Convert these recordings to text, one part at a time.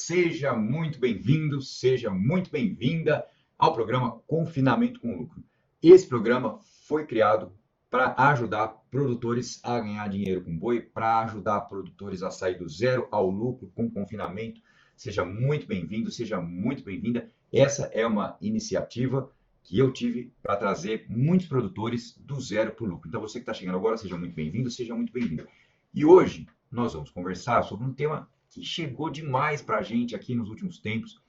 seja muito bem-vindo, seja muito bem-vinda ao programa Confinamento com Lucro. Esse programa foi criado para ajudar produtores a ganhar dinheiro com boi, para ajudar produtores a sair do zero ao lucro com confinamento. Seja muito bem-vindo, seja muito bem-vinda. Essa é uma iniciativa que eu tive para trazer muitos produtores do zero para o lucro. Então, você que está chegando agora, seja muito bem-vindo, seja muito bem-vindo. E hoje nós vamos conversar sobre um tema que chegou demais para a gente aqui nos últimos tempos,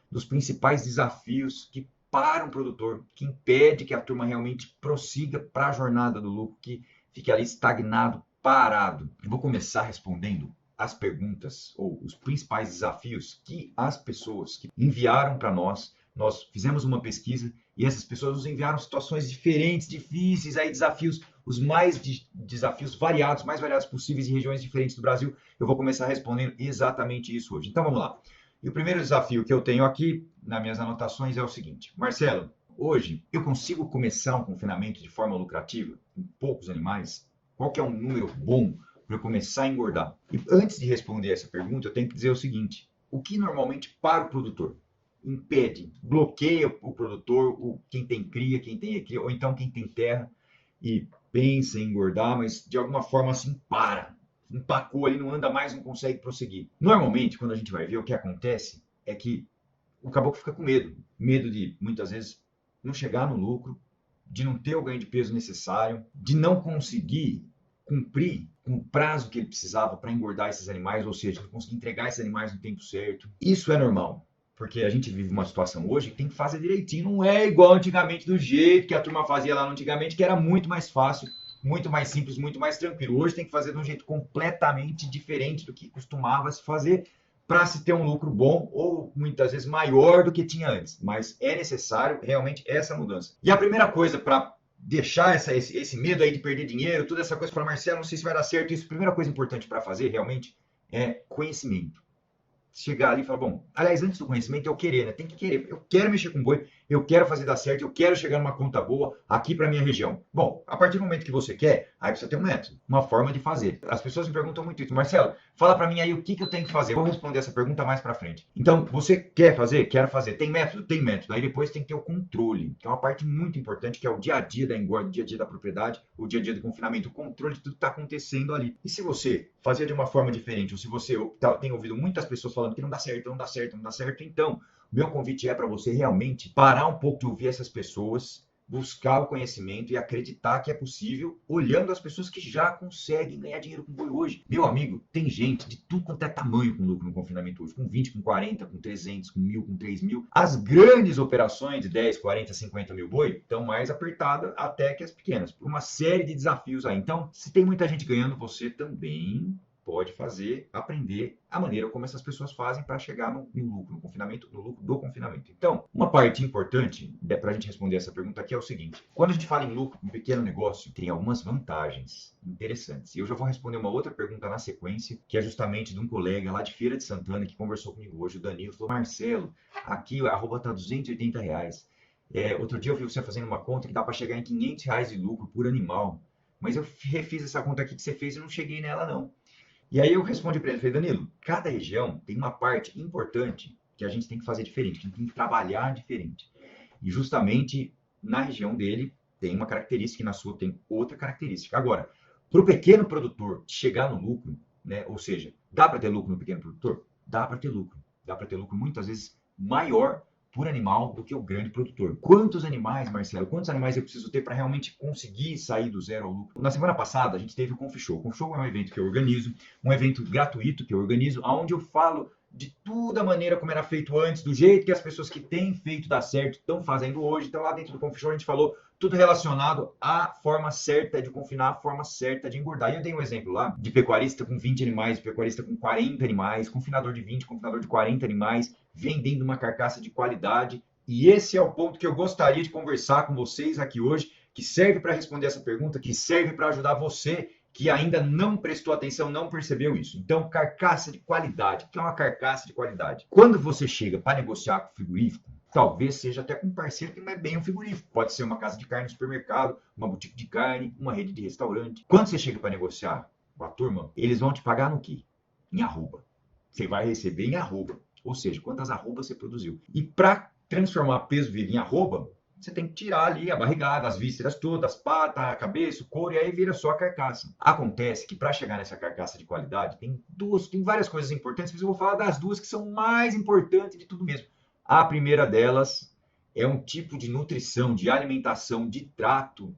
dos principais desafios que para um produtor, que impede que a turma realmente prossiga para a jornada do lucro, que fique ali estagnado, parado. Eu vou começar respondendo as perguntas ou os principais desafios que as pessoas que enviaram para nós fizemos uma pesquisa e essas pessoas nos enviaram situações diferentes, difíceis, aí desafios, os desafios variados, mais variados possíveis em regiões diferentes do Brasil. Eu vou começar respondendo exatamente isso hoje. Então vamos lá. E o primeiro desafio que eu tenho aqui nas minhas anotações é o seguinte: Marcelo, hoje eu consigo começar um confinamento de forma lucrativa com poucos animais? Qual que é um número bom para eu começar a engordar? E antes de responder essa pergunta, eu tenho que dizer o seguinte: o que normalmente para o produtor impede, bloqueia o produtor, quem tem cria, quem tem recria, ou então quem tem terra e pensa em engordar, mas de alguma forma assim empacou ali, não anda mais, não consegue prosseguir. Normalmente, quando a gente vai ver, o que acontece é que o caboclo fica com medo de muitas vezes não chegar no lucro, de não ter o ganho de peso necessário, de não conseguir cumprir com o prazo que ele precisava para engordar esses animais, ou seja, não conseguir entregar esses animais no tempo certo. Isso é normal. Porque a gente vive uma situação hoje que tem que fazer direitinho. Não é igual antigamente, do jeito que a turma fazia lá antigamente, que era muito mais fácil, muito mais simples, muito mais tranquilo. Hoje tem que fazer de um jeito completamente diferente do que costumava se fazer para se ter um lucro bom ou muitas vezes maior do que tinha antes. Mas é necessário realmente essa mudança. E a primeira coisa para deixar esse medo aí de perder dinheiro, toda essa coisa para Marcelo, não sei se vai dar certo. Isso, a primeira coisa importante para fazer realmente é conhecimento. Chegar ali e falar, bom, aliás, antes do conhecimento é o querer, né? Tem que querer. Eu quero mexer com boi, eu quero fazer dar certo, eu quero chegar numa conta boa aqui para minha região. Bom, a partir do momento que você quer, aí precisa ter um método, uma forma de fazer. As pessoas me perguntam muito isso. Marcelo, fala para mim aí o que eu tenho que fazer. Eu vou responder essa pergunta mais para frente. Então, você quer fazer? Quero fazer. Tem método? Tem método. Aí depois tem que ter o controle, que é uma parte muito importante, que é o dia a dia da engorda, o dia a dia da propriedade, o dia a dia do confinamento, o controle de tudo que está acontecendo ali. E se você fazia de uma forma diferente, ou se você tem ouvido muitas pessoas falando que não dá certo, não dá certo, não dá certo, então, meu convite é para você realmente parar um pouco de ouvir essas pessoas, buscar o conhecimento e acreditar que é possível, olhando as pessoas que já conseguem ganhar dinheiro com boi hoje. Meu amigo, tem gente de tudo quanto é tamanho com lucro no confinamento hoje, com 20, com 40, com 300, com 1.000, com 3.000. As grandes operações de 10, 40, 50 mil boi estão mais apertadas até que as pequenas, por uma série de desafios aí. Então, se tem muita gente ganhando, você também pode fazer, aprender a maneira como essas pessoas fazem para chegar no lucro, no confinamento, no lucro do confinamento. Então, uma parte importante para a gente responder essa pergunta aqui é o seguinte: quando a gente fala em lucro, um pequeno negócio tem algumas vantagens interessantes. E eu já vou responder uma outra pergunta na sequência, que é justamente de um colega lá de Feira de Santana que conversou comigo hoje, o Danilo, falou: Marcelo, aqui a arroba está R$280. Outro dia eu vi você fazendo uma conta que dá para chegar em R$500 de lucro por animal. Mas eu refiz essa conta aqui que você fez e não cheguei nela não. E aí eu respondi para ele, falei, Danilo, cada região tem uma parte importante que a gente tem que fazer diferente, que a gente tem que trabalhar diferente. E justamente na região dele tem uma característica e na sua tem outra característica. Agora, para o pequeno produtor chegar no lucro, né, ou seja, dá para ter lucro no pequeno produtor? Dá para ter lucro. Dá para ter lucro muitas vezes maior por animal do que o grande produtor. Quantos animais, Marcelo, quantos animais eu preciso ter para realmente conseguir sair do zero ao lucro? Na semana passada, a gente teve o Confishow. O Confishow é um evento que eu organizo, um evento gratuito que eu organizo, onde eu falo de toda a maneira como era feito antes, do jeito que as pessoas que têm feito dar certo estão fazendo hoje. Então, lá dentro do Confishow, a gente falou tudo relacionado à forma certa de confinar, à forma certa de engordar. E eu dei um exemplo lá de pecuarista com 20 animais, pecuarista com 40 animais, confinador de 20, confinador de 40 animais, vendendo uma carcaça de qualidade. E esse é o ponto que eu gostaria de conversar com vocês aqui hoje, que serve para responder essa pergunta, que serve para ajudar você que ainda não prestou atenção, não percebeu isso. Então, carcaça de qualidade. O que é uma carcaça de qualidade? Quando você chega para negociar com o frigorífico, talvez seja até com um parceiro que não é bem um frigorífico. Pode ser uma casa de carne no supermercado, uma boutique de carne, uma rede de restaurante. Quando você chega para negociar com a turma, eles vão te pagar no quê? Em arroba. Você vai receber em arroba. ou seja, quantas arrobas você produziu. E para transformar peso vivo em arroba, você tem que tirar ali a barrigada, as vísceras todas, as patas, a cabeça, o couro, e aí vira só a carcaça. Acontece que para chegar nessa carcaça de qualidade, tem várias coisas importantes, mas eu vou falar das duas que são mais importantes de tudo mesmo. A primeira delas é um tipo de nutrição, de alimentação, de trato,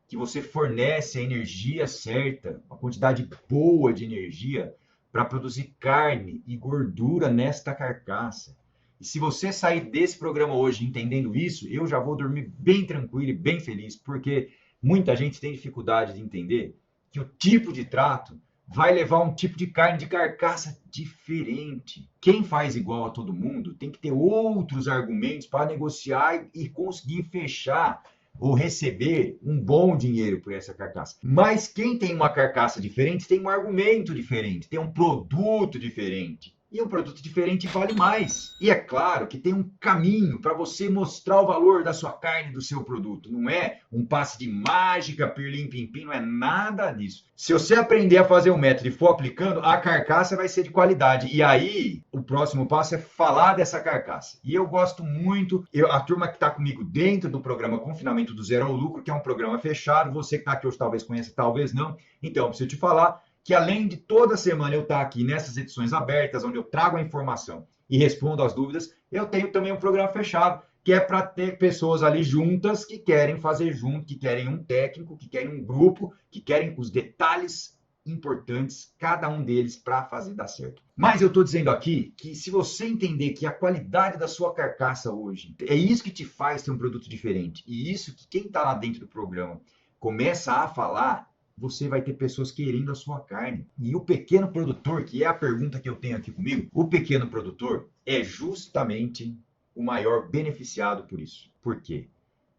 que você fornece a energia certa, uma quantidade boa de energia para produzir carne e gordura nesta carcaça. E se você sair desse programa hoje entendendo isso, eu já vou dormir bem tranquilo e bem feliz, porque muita gente tem dificuldade de entender que o tipo de trato vai levar um tipo de carne de carcaça diferente. Quem faz igual a todo mundo tem que ter outros argumentos para negociar e conseguir fechar ou receber um bom dinheiro por essa carcaça. Mas quem tem uma carcaça diferente tem um argumento diferente, tem um produto diferente. E um produto diferente vale mais. E é claro que tem um caminho para você mostrar o valor da sua carne, do seu produto. Não é um passe de mágica, pirlim pim pim, não é nada disso. Se você aprender a fazer o método e for aplicando, a carcaça vai ser de qualidade. E aí, o próximo passo é falar dessa carcaça. E eu gosto muito, a turma que está comigo dentro do programa Confinamento do Zero ao Lucro, que é um programa fechado, você que está aqui hoje talvez conheça, talvez não. Então, preciso te falar que além de toda semana eu estar aqui nessas edições abertas, onde eu trago a informação e respondo as dúvidas, eu tenho também um programa fechado, que é para ter pessoas ali juntas que querem fazer junto, que querem um técnico, que querem um grupo, que querem os detalhes importantes, cada um deles, para fazer dar certo. Mas eu estou dizendo aqui que se você entender que a qualidade da sua carcaça hoje é isso que te faz ter um produto diferente, e isso que quem está lá dentro do programa começa a falar, você vai ter pessoas querendo a sua carne. E o pequeno produtor, que é a pergunta que eu tenho aqui comigo, o pequeno produtor é justamente o maior beneficiado por isso. Por quê?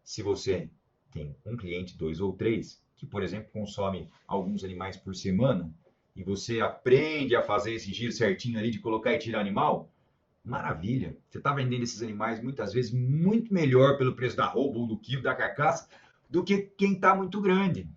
Se você tem um cliente, 2 ou 3, que, por exemplo, consome alguns animais por semana, e você aprende a fazer esse giro certinho ali de colocar e tirar animal, maravilha. Você está vendendo esses animais muitas vezes muito melhor pelo preço da arroba ou do quilo da carcaça do que quem está muito grande.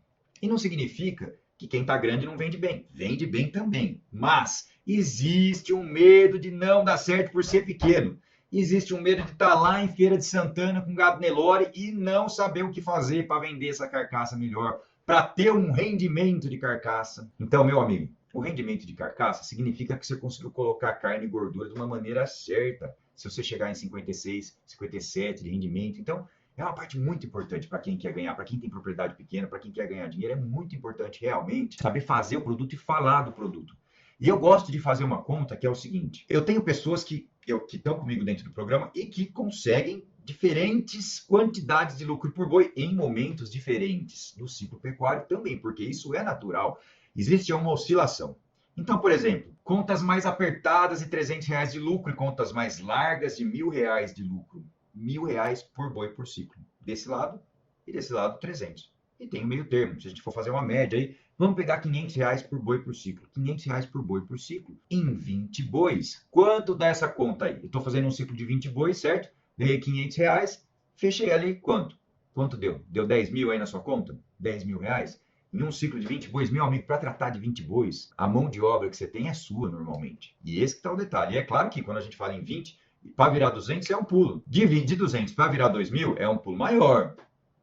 E não significa que quem está grande não vende bem também. Mas existe um medo de não dar certo por ser pequeno. Existe um medo de estar lá em Feira de Santana com gado Nelore e não saber o que fazer para vender essa carcaça melhor, para ter um rendimento de carcaça. Então, meu amigo, o rendimento de carcaça significa que você conseguiu colocar carne e gordura de uma maneira certa. Se você chegar em 56, 57 de rendimento, então é uma parte muito importante para quem quer ganhar, para quem tem propriedade pequena, para quem quer ganhar dinheiro. É muito importante realmente saber fazer o produto e falar do produto. E eu gosto de fazer uma conta que é o seguinte: eu tenho pessoas que estão comigo dentro do programa e que conseguem diferentes quantidades de lucro por boi em momentos diferentes do ciclo pecuário também, porque isso é natural. Existe uma oscilação. Então, por exemplo, contas mais apertadas de R$ 300 de lucro e contas mais largas de R$ 1.000 de lucro. R$ 1.000 por boi por ciclo. Desse lado e desse lado 300. E tem o meio termo. Se a gente for fazer uma média aí, vamos pegar R$ 500 por boi por ciclo. R$ 500 por boi por ciclo em 20 bois. Quanto dá essa conta aí? Eu estou fazendo um ciclo de 20 bois, certo? Ganhei R$ 500. Fechei ali quanto? Quanto deu? Deu 10 mil aí na sua conta? R$ 10.000? Em um ciclo de 20 bois, meu amigo, para tratar de 20 bois, a mão de obra que você tem é sua normalmente. E esse que está o detalhe. E é claro que quando a gente fala em 20, para virar 200 é um pulo. De 200 para virar 2.000 é um pulo maior.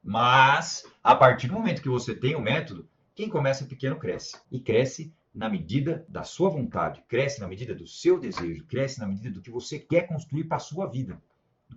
Mas, a partir do momento que você tem o método, quem começa pequeno cresce. E cresce na medida da sua vontade, cresce na medida do seu desejo, cresce na medida do que você quer construir para a sua vida.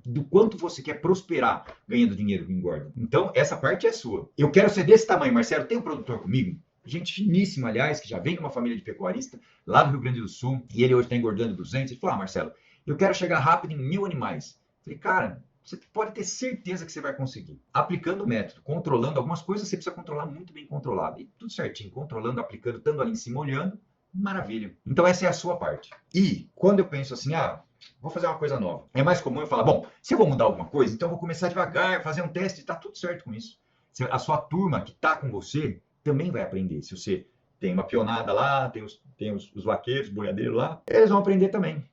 Do quanto você quer prosperar ganhando dinheiro que engorda. Então, essa parte é sua. Eu quero ser desse tamanho, Marcelo. Tem um produtor comigo, gente finíssima, aliás, que já vem de uma família de pecuarista, lá do Rio Grande do Sul, e ele hoje está engordando 200. Ele falou: Marcelo, eu quero chegar rápido em 1.000 animais. Falei: cara, você pode ter certeza que você vai conseguir. Aplicando o método, controlando algumas coisas, você precisa controlar muito bem controlado. E tudo certinho, controlando, aplicando, estando ali em cima, olhando, maravilha. Então essa é a sua parte. E quando eu penso assim, vou fazer uma coisa nova, é mais comum eu falar: bom, se eu vou mudar alguma coisa, então eu vou começar devagar, fazer um teste, está tudo certo com isso. A sua turma que está com você também vai aprender. Se você tem uma pionada lá, tem os vaqueiros, boiadeiros lá, eles vão aprender também.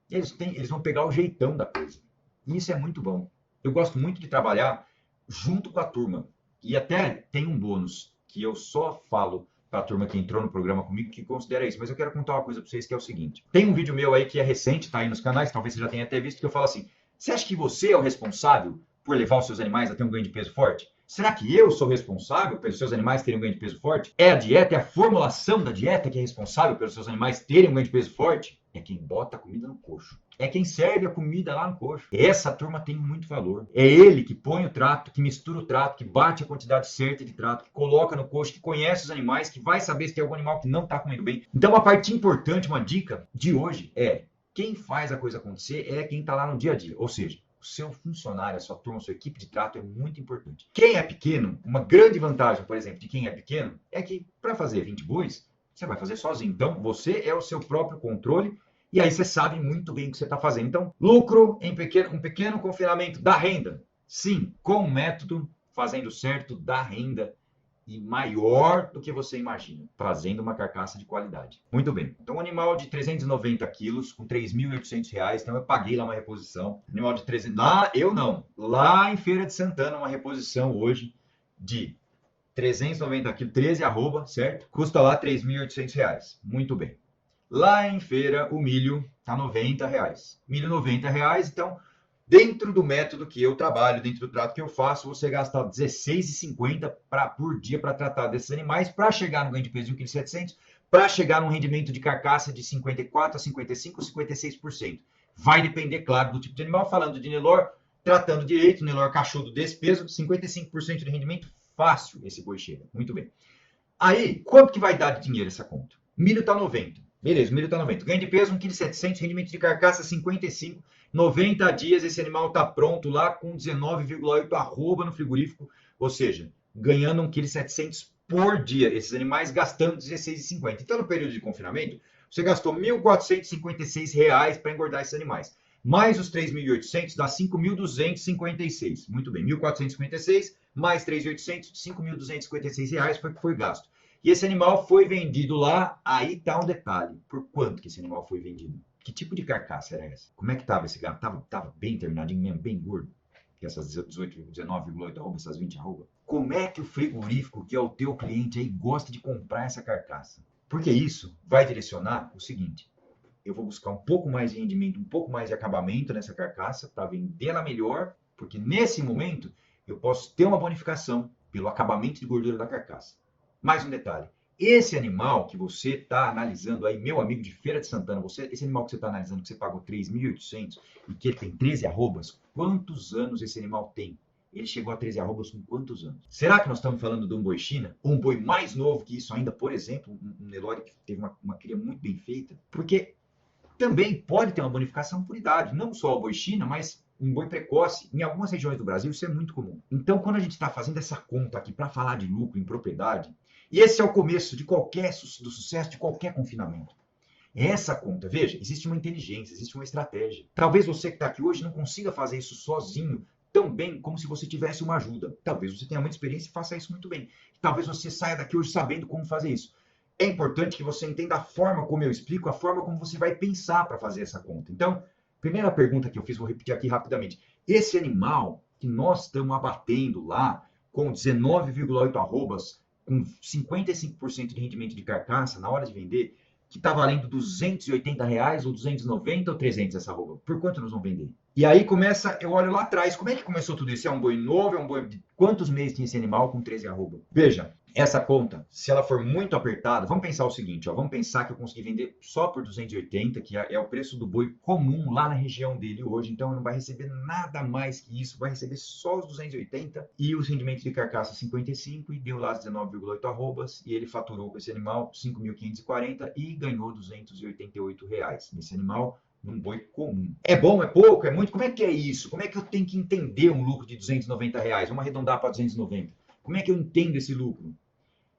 Eles vão pegar o jeitão da coisa. E isso é muito bom. Eu gosto muito de trabalhar junto com a turma. E até tem um bônus que eu só falo para a turma que entrou no programa comigo que considera isso, mas eu quero contar uma coisa para vocês que é o seguinte. Tem um vídeo meu aí que é recente, tá aí nos canais, talvez você já tenha até visto, que eu falo assim, você acha que você é o responsável por levar os seus animais a ter um ganho de peso forte? Será que eu sou responsável pelos seus animais terem um ganho de peso forte? É a dieta, é a formulação da dieta que é responsável pelos seus animais terem um ganho de peso forte? É quem bota a comida no coxo. É quem serve a comida lá no coxo. Essa turma tem muito valor. É ele que põe o trato, que mistura o trato, que bate a quantidade certa de trato, que coloca no coxo, que conhece os animais, que vai saber se tem algum animal que não está comendo bem. Então, uma parte importante, uma dica de hoje é: quem faz a coisa acontecer é quem está lá no dia a dia. Ou seja, o seu funcionário, a sua turma, a sua equipe de trato é muito importante. Quem é pequeno, uma grande vantagem, por exemplo, de quem é pequeno, é que para fazer 20 bois, você vai fazer sozinho. Então, você é o seu próprio controle e aí você sabe muito bem o que você está fazendo. Então, lucro em um pequeno confinamento dá renda. Sim, com o método, fazendo certo, dá renda e maior do que você imagina, fazendo uma carcaça de qualidade. Muito bem. Então, um animal de 390 quilos, com R$3.800, então eu paguei lá uma reposição. Animal de 300... Lá, eu não. Lá em Feira de Santana, uma reposição hoje de 390 quilos, 13 arroba, certo? Custa lá R$3.800. Muito bem. Lá em feira, o milho tá R$90. Milho R$90, então, dentro do método que eu trabalho, dentro do trato que eu faço, você gasta R$16,50 por dia para tratar desses animais, para chegar no ganho de peso de 1,7 kg, para chegar num rendimento de carcaça de 54% a 55% ou 56%. Vai depender, claro, do tipo de animal. Falando de Nelore, tratando direito, Nelore cachudo desse peso, 55% de rendimento, fácil esse boi chega. Muito bem. Aí, quanto que vai dar de dinheiro essa conta? Milho tá 90. Beleza, o milho tá 90. Ganho de peso, 1,7 kg, rendimento de carcaça 55. 90 dias esse animal tá pronto lá com 19,8 arroba no frigorífico, ou seja, ganhando 1,7 kg por dia. Esses animais gastando 16,50. Então, no período de confinamento, você gastou R$1.456 para engordar esses animais. Mais os 3.800 dá 5.256. Muito bem, 1.456 mais 3.800, 5.256 reais foi o que foi gasto. E esse animal foi vendido lá, aí tá um detalhe. Por quanto que esse animal foi vendido? Que tipo de carcaça era essa? Como é que tava esse gato? Tava bem terminadinho mesmo, bem gordo? Que essas 18, 19,8 arroba, essas 20 arroba. Como é que o frigorífico, que é o teu cliente aí, gosta de comprar essa carcaça? Porque isso vai direcionar o seguinte: eu vou buscar um pouco mais de rendimento, um pouco mais de acabamento nessa carcaça para vendê-la melhor, porque nesse momento eu posso ter uma bonificação pelo acabamento de gordura da carcaça. Mais um detalhe: esse animal que você está analisando aí, meu amigo de Feira de Santana, esse animal que você está analisando, que você pagou 3.800 e que ele tem 13 arrobas, quantos anos esse animal tem? Ele chegou a 13 arrobas com quantos anos? Será que nós estamos falando de um boi China? Ou um boi mais novo que isso ainda, por exemplo, um Nelore que teve uma cria muito bem feita? Porque também pode ter uma bonificação por idade, não só o boi China, mas um boi precoce. Em algumas regiões do Brasil isso é muito comum. Então, quando a gente está fazendo essa conta aqui para falar de lucro em propriedade, e esse é o começo de do sucesso de qualquer confinamento. Essa conta, veja, existe uma inteligência, existe uma estratégia. Talvez você que está aqui hoje não consiga fazer isso sozinho tão bem como se você tivesse uma ajuda. Talvez você tenha muita experiência e faça isso muito bem. Talvez você saia daqui hoje sabendo como fazer isso. É importante que você entenda a forma como eu explico, a forma como você vai pensar para fazer essa conta. Então, primeira pergunta que eu fiz, vou repetir aqui rapidamente. Esse animal que nós estamos abatendo lá com 19,8 arrobas, com 55% de rendimento de carcaça na hora de vender, que está valendo R$280 ou 290 ou 300 essa arroba. Por quanto nós vamos vender? E aí começa, eu olho lá atrás, como é que começou tudo isso? É um boi novo, é um boi de quantos meses tinha esse animal com 13 arroba? Veja, essa conta, se ela for muito apertada, vamos pensar o seguinte, ó, vamos pensar que eu consegui vender só por 280, que é o preço do boi comum lá na região dele hoje, então não vai receber nada mais que isso, vai receber só os 280 e os rendimentos de carcaça 55 e deu lá 19,8 arrobas e ele faturou com esse animal 5.540 e ganhou R$288 nesse animal, num boi comum. É bom, é pouco, é muito? Como é que é isso? Como é que eu tenho que entender um lucro de R$290? Vamos arredondar para 290. Como é que eu entendo esse lucro?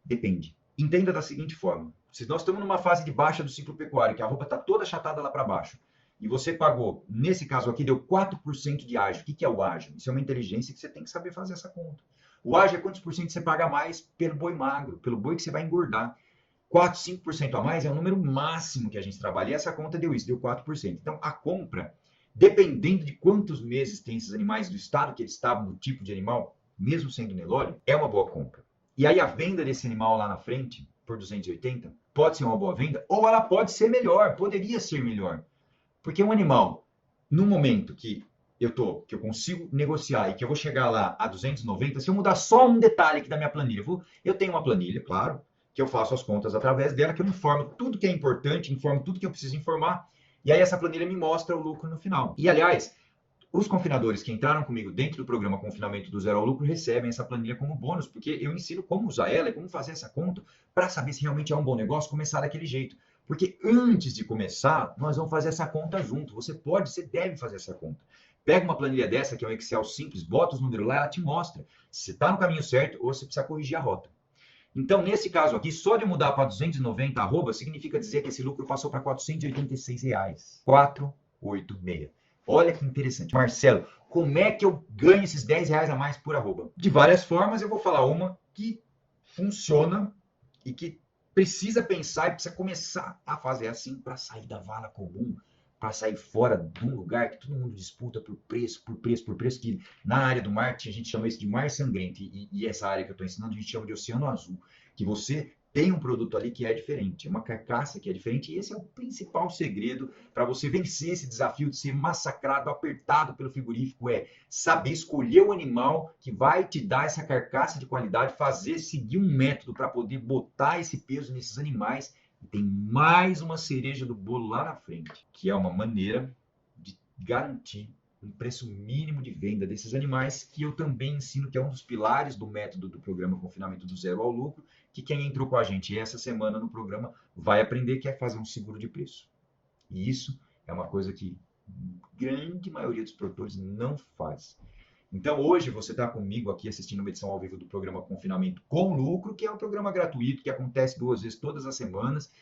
Depende. Entenda da seguinte forma: se nós estamos numa fase de baixa do ciclo pecuário, que a roupa está toda achatada lá para baixo, e você pagou, nesse caso aqui, deu 4% de ágio. O que é o ágio? Isso é uma inteligência que você tem que saber fazer essa conta. O ágio é quantos por cento você paga mais pelo boi magro, pelo boi que você vai engordar. 4, 5% a mais é o número máximo que a gente trabalha. E essa conta deu isso, deu 4%. Então, a compra, dependendo de quantos meses tem esses animais, do estado que eles estavam, do tipo de animal, mesmo sendo Nelore, é uma boa compra. E aí a venda desse animal lá na frente por 280, pode ser uma boa venda, ou ela pode ser melhor, poderia ser melhor. Porque um animal, no momento que eu consigo negociar e que eu vou chegar lá a 290, se eu mudar só um detalhe aqui da minha planilha, eu tenho uma planilha, claro, que eu faço as contas através dela, que eu informo tudo que é importante, informo tudo que eu preciso informar, e aí essa planilha me mostra o lucro no final. E, aliás, os confinadores que entraram comigo dentro do programa Confinamento do Zero ao Lucro recebem essa planilha como bônus, porque eu ensino como usar ela e como fazer essa conta para saber se realmente é um bom negócio começar daquele jeito. Porque antes de começar, nós vamos fazer essa conta junto. Você deve fazer essa conta. Pega uma planilha dessa, que é um Excel simples, bota os números lá, ela te mostra se você está no caminho certo ou se precisa corrigir a rota. Então, nesse caso aqui, só de mudar para 290 arroba, significa dizer que esse lucro passou para R$ 486. 486. Olha que interessante. Marcelo, como é que eu ganho esses R$ 10 a mais por arroba? De várias formas, eu vou falar uma que funciona e que precisa pensar e precisa começar a fazer assim para sair da vala comum, para sair fora de um lugar que todo mundo disputa por preço, que na área do marketing a gente chama isso de mar sangrento, e essa área que eu estou ensinando a gente chama de oceano azul, que você tem um produto ali que é diferente, uma carcaça que é diferente, e esse é o principal segredo para você vencer esse desafio de ser massacrado, apertado pelo frigorífico, é saber escolher o animal que vai te dar essa carcaça de qualidade, seguir um método para poder botar esse peso nesses animais. E tem mais uma cereja do bolo lá na frente, que é uma maneira de garantir um preço mínimo de venda desses animais, que eu também ensino, que é um dos pilares do método do programa Confinamento do Zero ao Lucro, que quem entrou com a gente essa semana no programa vai aprender, que é fazer um seguro de preço. E isso é uma coisa que a grande maioria dos produtores não faz. Então, hoje você está comigo aqui assistindo uma edição ao vivo do programa Confinamento com Lucro, que é um programa gratuito que acontece 2 vezes todas as semanas.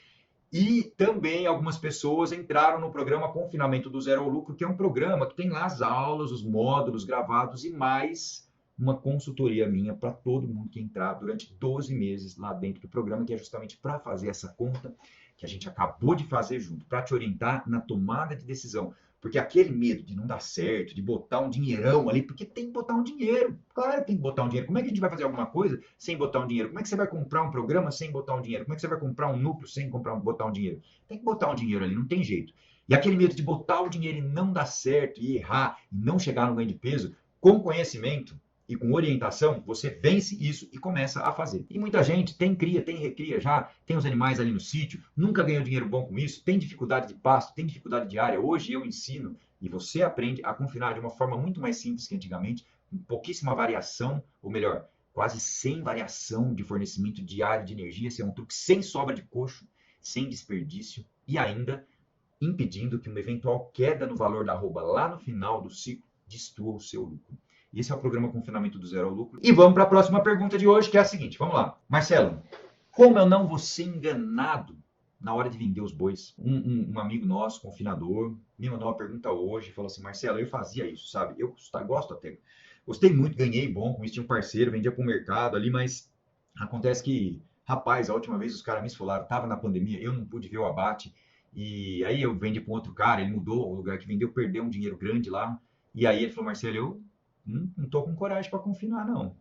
E também algumas pessoas entraram no programa Confinamento do Zero ao Lucro, que é um programa que tem lá as aulas, os módulos gravados e mais uma consultoria minha para todo mundo que entrar durante 12 meses lá dentro do programa, que é justamente para fazer essa conta que a gente acabou de fazer junto, para te orientar na tomada de decisão. Porque aquele medo de não dar certo, de botar um dinheirão ali, porque tem que botar um dinheiro. Claro que tem que botar um dinheiro. Como é que a gente vai fazer alguma coisa sem botar um dinheiro? Como é que você vai comprar um programa sem botar um dinheiro? Como é que você vai comprar um núcleo sem botar um dinheiro? Tem que botar um dinheiro ali, não tem jeito. E aquele medo de botar o dinheiro e não dar certo, e errar, e não chegar no ganho de peso, com conhecimento e com orientação, você vence isso e começa a fazer. E muita gente tem cria, tem recria já, tem os animais ali no sítio, nunca ganhou dinheiro bom com isso, tem dificuldade de pasto, tem dificuldade de área. Hoje eu ensino e você aprende a confinar de uma forma muito mais simples que antigamente, com pouquíssima variação, ou melhor, quase sem variação de fornecimento diário de energia. Esse é um truque sem sobra de coxo, sem desperdício e ainda impedindo que uma eventual queda no valor da arroba lá no final do ciclo destrua o seu lucro. Esse é o programa Confinamento do Zero ao Lucro. E vamos para a próxima pergunta de hoje, que é a seguinte. Vamos lá. Marcelo, como eu não vou ser enganado na hora de vender os bois? Um amigo nosso, confinador, me mandou uma pergunta hoje, falou assim, Marcelo, eu fazia isso, sabe? Eu gosto até. Gostei muito, ganhei bom, com isso tinha um parceiro, vendia para o mercado ali, mas acontece que, rapaz, a última vez os caras me esfolaram, estava na pandemia, eu não pude ver o abate, e aí eu vendi para um outro cara, ele mudou o lugar que vendeu, perdeu um dinheiro grande lá, e aí ele falou, Marcelo, eu não estou com coragem para confinar, não.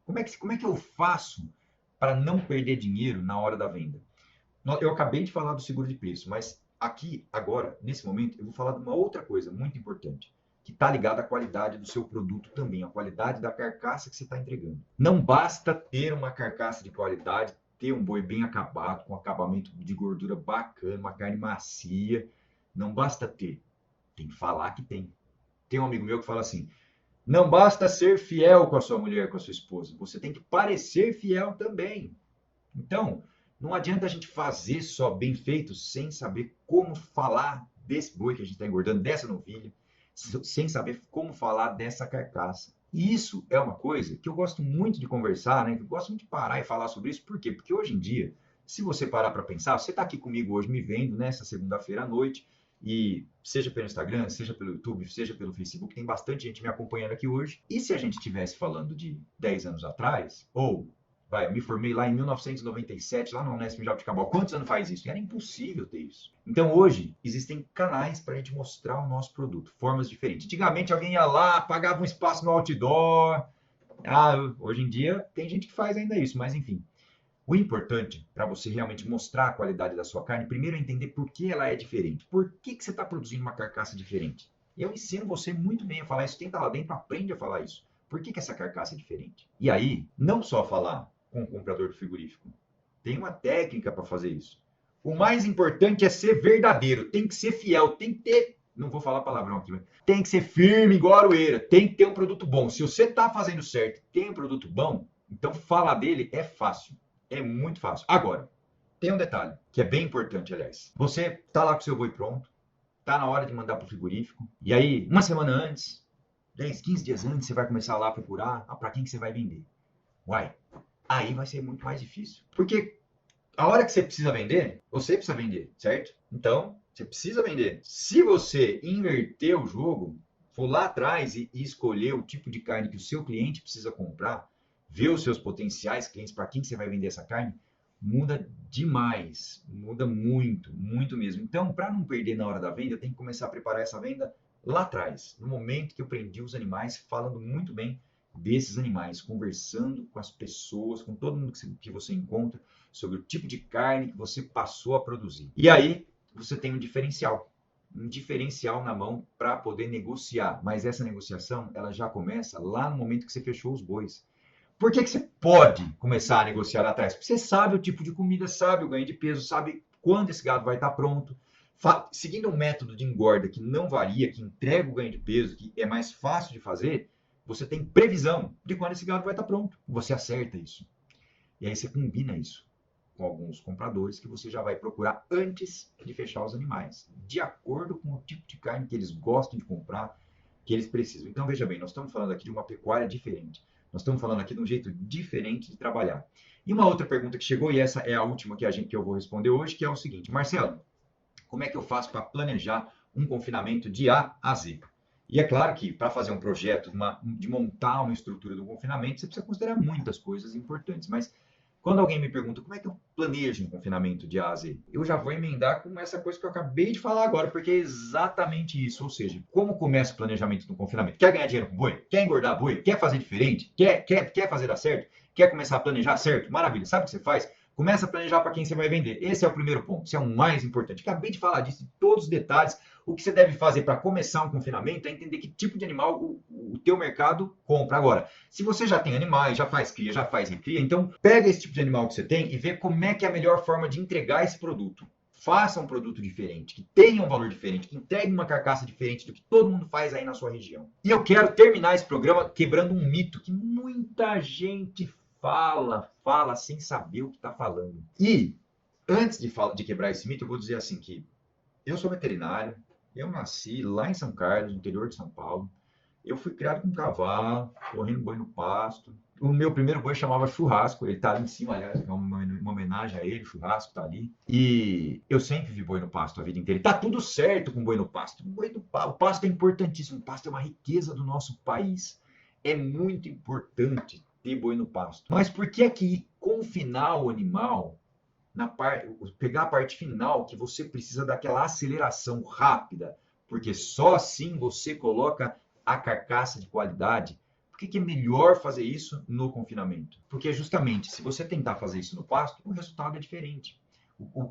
Como é que eu faço para não perder dinheiro na hora da venda? Eu acabei de falar do seguro de preço, mas aqui, agora, nesse momento, eu vou falar de uma outra coisa muito importante, que está ligada à qualidade do seu produto também, à qualidade da carcaça que você está entregando. Não basta ter uma carcaça de qualidade, ter um boi bem acabado, com acabamento de gordura bacana, uma carne macia. Não basta ter, tem que falar que tem. Tem um amigo meu que fala assim, não basta ser fiel com a sua mulher, com a sua esposa, você tem que parecer fiel também. Então, não adianta a gente fazer só bem feito sem saber como falar desse boi que a gente está engordando, dessa novilha, sem saber como falar dessa carcaça. E isso é uma coisa que eu gosto muito de conversar, né? Que eu gosto muito de parar e falar sobre isso. Por quê? Porque hoje em dia, se você parar para pensar, você está aqui comigo hoje me vendo nessa segunda-feira à noite, e seja pelo Instagram, seja pelo YouTube, seja pelo Facebook, tem bastante gente me acompanhando aqui hoje. E se a gente estivesse falando de 10 anos atrás, ou eu me formei lá em 1997, lá na Unesp de Jabuticabal. Quantos anos faz isso? Era impossível ter isso. Então, hoje, existem canais para a gente mostrar o nosso produto, formas diferentes. Antigamente, alguém ia lá, pagava um espaço no outdoor. Hoje em dia, tem gente que faz ainda isso, mas enfim. O importante para você realmente mostrar a qualidade da sua carne, primeiro é entender por que ela é diferente. Por que você está produzindo uma carcaça diferente? Eu ensino você muito bem a falar isso. Tenta lá dentro, aprende a falar isso. Por que essa carcaça é diferente? E aí, não só falar com o comprador do frigorífico. Tem uma técnica para fazer isso. O mais importante é ser verdadeiro. Tem que ser fiel. Tem que ter... Não vou falar palavrão aqui, mas tem que ser firme igual a aroeira. Tem que ter um produto bom. Se você está fazendo certo, tem um produto bom, então falar dele é fácil. É muito fácil. Agora, tem um detalhe, que é bem importante, aliás. Você está lá com o seu boi pronto, está na hora de mandar para o frigorífico, e aí, uma semana antes, 10, 15 dias antes, você vai começar lá a procurar para quem que você vai vender. Uai, aí vai ser muito mais difícil. Porque a hora que você precisa vender, você precisa vender, certo? Então, você precisa vender. Se você inverter o jogo, for lá atrás e escolher o tipo de carne que o seu cliente precisa comprar, ver os seus potenciais clientes, para quem você vai vender essa carne, muda demais, muda muito, muito mesmo. Então, para não perder na hora da venda, eu tenho que começar a preparar essa venda lá atrás, no momento que eu prendi os animais, falando muito bem desses animais, conversando com as pessoas, com todo mundo que você encontra, sobre o tipo de carne que você passou a produzir. E aí, você tem um diferencial na mão para poder negociar. Mas essa negociação, ela já começa lá no momento que você fechou os bois. Por que você pode começar a negociar lá atrás? Porque você sabe o tipo de comida, sabe o ganho de peso, sabe quando esse gado vai estar pronto. Seguindo um método de engorda que não varia, que entrega o ganho de peso, que é mais fácil de fazer, você tem previsão de quando esse gado vai estar pronto. Você acerta isso. E aí você combina isso com alguns compradores que você já vai procurar antes de fechar os animais, de acordo com o tipo de carne que eles gostam de comprar, que eles precisam. Então, veja bem, nós estamos falando aqui de uma pecuária diferente. Nós estamos falando aqui de um jeito diferente de trabalhar. E uma outra pergunta que chegou, e essa é a última que eu vou responder hoje, que é o seguinte: Marcelo, como é que eu faço para planejar um confinamento de A a Z? E é claro que para fazer um projeto, de montar uma estrutura do confinamento, você precisa considerar muitas coisas importantes, mas quando alguém me pergunta como é que eu planejo um confinamento de A a Z, eu já vou emendar com essa coisa que eu acabei de falar agora, porque é exatamente isso. Ou seja, como começa o planejamento do confinamento? Quer ganhar dinheiro com boi? Quer engordar boi? Quer fazer diferente? Quer fazer dar certo? Quer começar a planejar certo? Maravilha. Sabe o que você faz? Começa a planejar para quem você vai vender. Esse é o primeiro ponto. Esse é o mais importante. Acabei de falar disso, de todos os detalhes. O que você deve fazer para começar um confinamento é entender que tipo de animal o teu mercado compra. Agora, se você já tem animais, já faz cria, já faz recria, então pega esse tipo de animal que você tem e vê como é que é a melhor forma de entregar esse produto. Faça um produto diferente, que tenha um valor diferente, que entregue uma carcaça diferente do que todo mundo faz aí na sua região. E eu quero terminar esse programa quebrando um mito que muita gente fala sem saber o que está falando. E antes de quebrar esse mito, eu vou dizer assim que eu sou veterinário, eu nasci lá em São Carlos, no interior de São Paulo. Eu fui criado com cavalo, correndo boi no pasto. O meu primeiro boi chamava Churrasco, ele está ali em cima, aliás, é uma homenagem a ele, Churrasco está ali. E eu sempre vi boi no pasto a vida inteira. E tá tudo certo com boi no pasto. O pasto é importantíssimo, o pasto é uma riqueza do nosso país. É muito importante ter boi no pasto. Mas por que aqui confinar o animal pegar a parte final que você precisa daquela aceleração rápida, porque só assim você coloca a carcaça de qualidade? Por que é melhor fazer isso no confinamento? Porque justamente, se você tentar fazer isso no pasto, o resultado é diferente.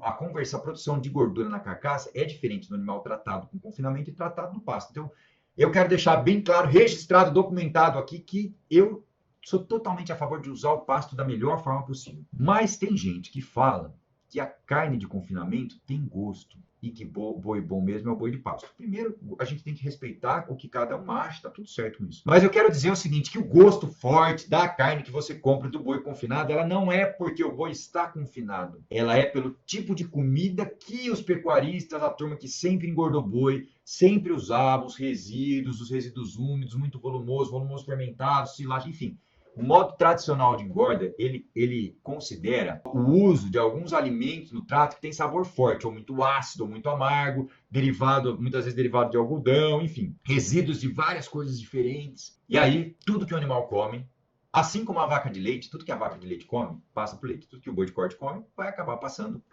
A produção de gordura na carcaça é diferente do animal tratado com confinamento e tratado no pasto. Então, eu quero deixar bem claro, registrado, documentado aqui, que eu sou totalmente a favor de usar o pasto da melhor forma possível. Mas tem gente que fala que a carne de confinamento tem gosto e que boi bom mesmo é o boi de pasto. Primeiro, a gente tem que respeitar o que cada um acha, tá tudo certo com isso. Mas eu quero dizer o seguinte, que o gosto forte da carne que você compra do boi confinado, ela não é porque o boi está confinado. Ela é pelo tipo de comida que os pecuaristas, a turma que sempre engordou boi, sempre usava os resíduos úmidos, muito volumoso fermentado, silagem, enfim. O modo tradicional de engorda, ele considera o uso de alguns alimentos no trato que tem sabor forte, ou muito ácido, ou muito amargo, muitas vezes derivado de algodão, enfim, resíduos de várias coisas diferentes. E aí, tudo que o animal come, assim como a vaca de leite, tudo que a vaca de leite come, passa para o leite. Tudo que o boi de corte come, vai acabar passando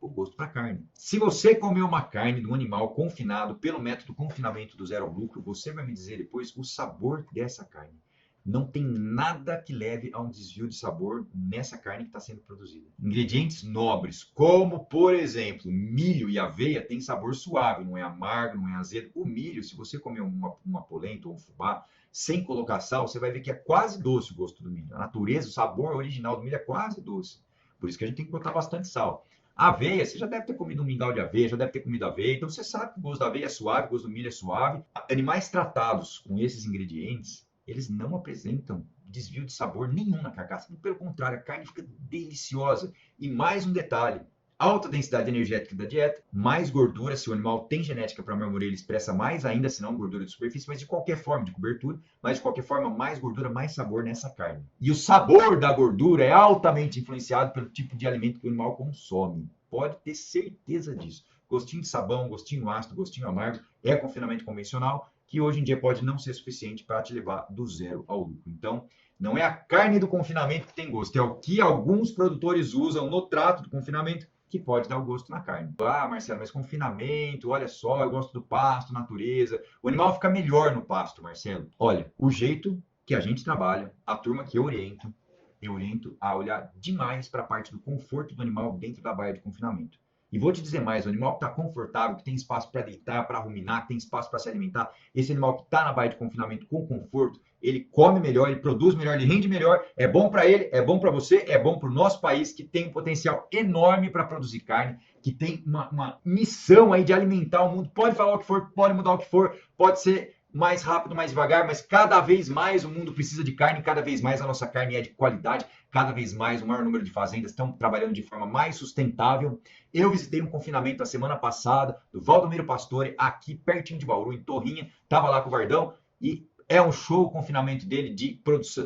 o gosto para a carne. Se você comer uma carne de um animal confinado pelo método confinamento do zero lucro, você vai me dizer depois o sabor dessa carne. não tem nada que leve a um desvio de sabor nessa carne que está sendo produzida. Ingredientes nobres, como por exemplo, milho e aveia, tem sabor suave, não é amargo, não é azedo. O milho, se você comer uma polenta ou um fubá sem colocar sal, você vai ver que é quase doce o gosto do milho. A natureza, o sabor original do milho é quase doce. Por isso que a gente tem que botar bastante sal. A aveia, você já deve ter comido um mingau de aveia, já deve ter comido aveia, então você sabe que o gosto da aveia é suave, o gosto do milho é suave. Animais tratados com esses ingredientes, eles não apresentam desvio de sabor nenhum na carcaça. Pelo contrário, a carne fica deliciosa. E mais um detalhe, alta densidade energética da dieta, mais gordura, se o animal tem genética para marmoreio, ele expressa mais ainda, se não gordura de superfície, mas de qualquer forma, de cobertura, mas de qualquer forma, mais gordura, mais sabor nessa carne. E o sabor da gordura é altamente influenciado pelo tipo de alimento que o animal consome. Pode ter certeza disso. Gostinho de sabão, gostinho ácido, gostinho amargo, é confinamento convencional, que hoje em dia pode não ser suficiente para te levar do zero ao lucro. Então, não é a carne do confinamento que tem gosto, é o que alguns produtores usam no trato do confinamento que pode dar o gosto na carne. Ah, Marcelo, mas confinamento, olha só, eu gosto do pasto, natureza. O animal fica melhor no pasto, Marcelo. Olha, o jeito que a gente trabalha, a turma que eu oriento a olhar demais para a parte do conforto do animal dentro da baia de confinamento. E vou te dizer mais, o animal que está confortável, que tem espaço para deitar, para ruminar, que tem espaço para se alimentar, esse animal que está na baia de confinamento com conforto, ele come melhor, ele produz melhor, ele rende melhor, é bom para ele, é bom para você, é bom para o nosso país, que tem um potencial enorme para produzir carne, que tem uma missão aí de alimentar o mundo. Pode falar o que for, pode mudar o que for, pode ser mais rápido, mais devagar, mas cada vez mais o mundo precisa de carne, cada vez mais a nossa carne é de qualidade, cada vez mais o maior número de fazendas estão trabalhando de forma mais sustentável. Eu visitei um confinamento a semana passada do Valdomiro Pastore, aqui pertinho de Bauru, em Torrinha, estava lá com o Vardão e é um show o confinamento dele de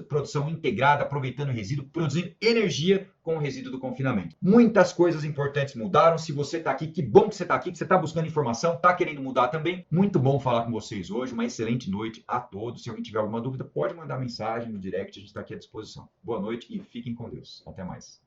produção integrada, aproveitando o resíduo, produzindo energia com o resíduo do confinamento. Muitas coisas importantes mudaram. Se você está aqui, que bom que você está aqui, que você está buscando informação, está querendo mudar também. Muito bom falar com vocês hoje. Uma excelente noite a todos. Se alguém tiver alguma dúvida, pode mandar mensagem no direct, a gente está aqui à disposição. Boa noite e fiquem com Deus. Até mais.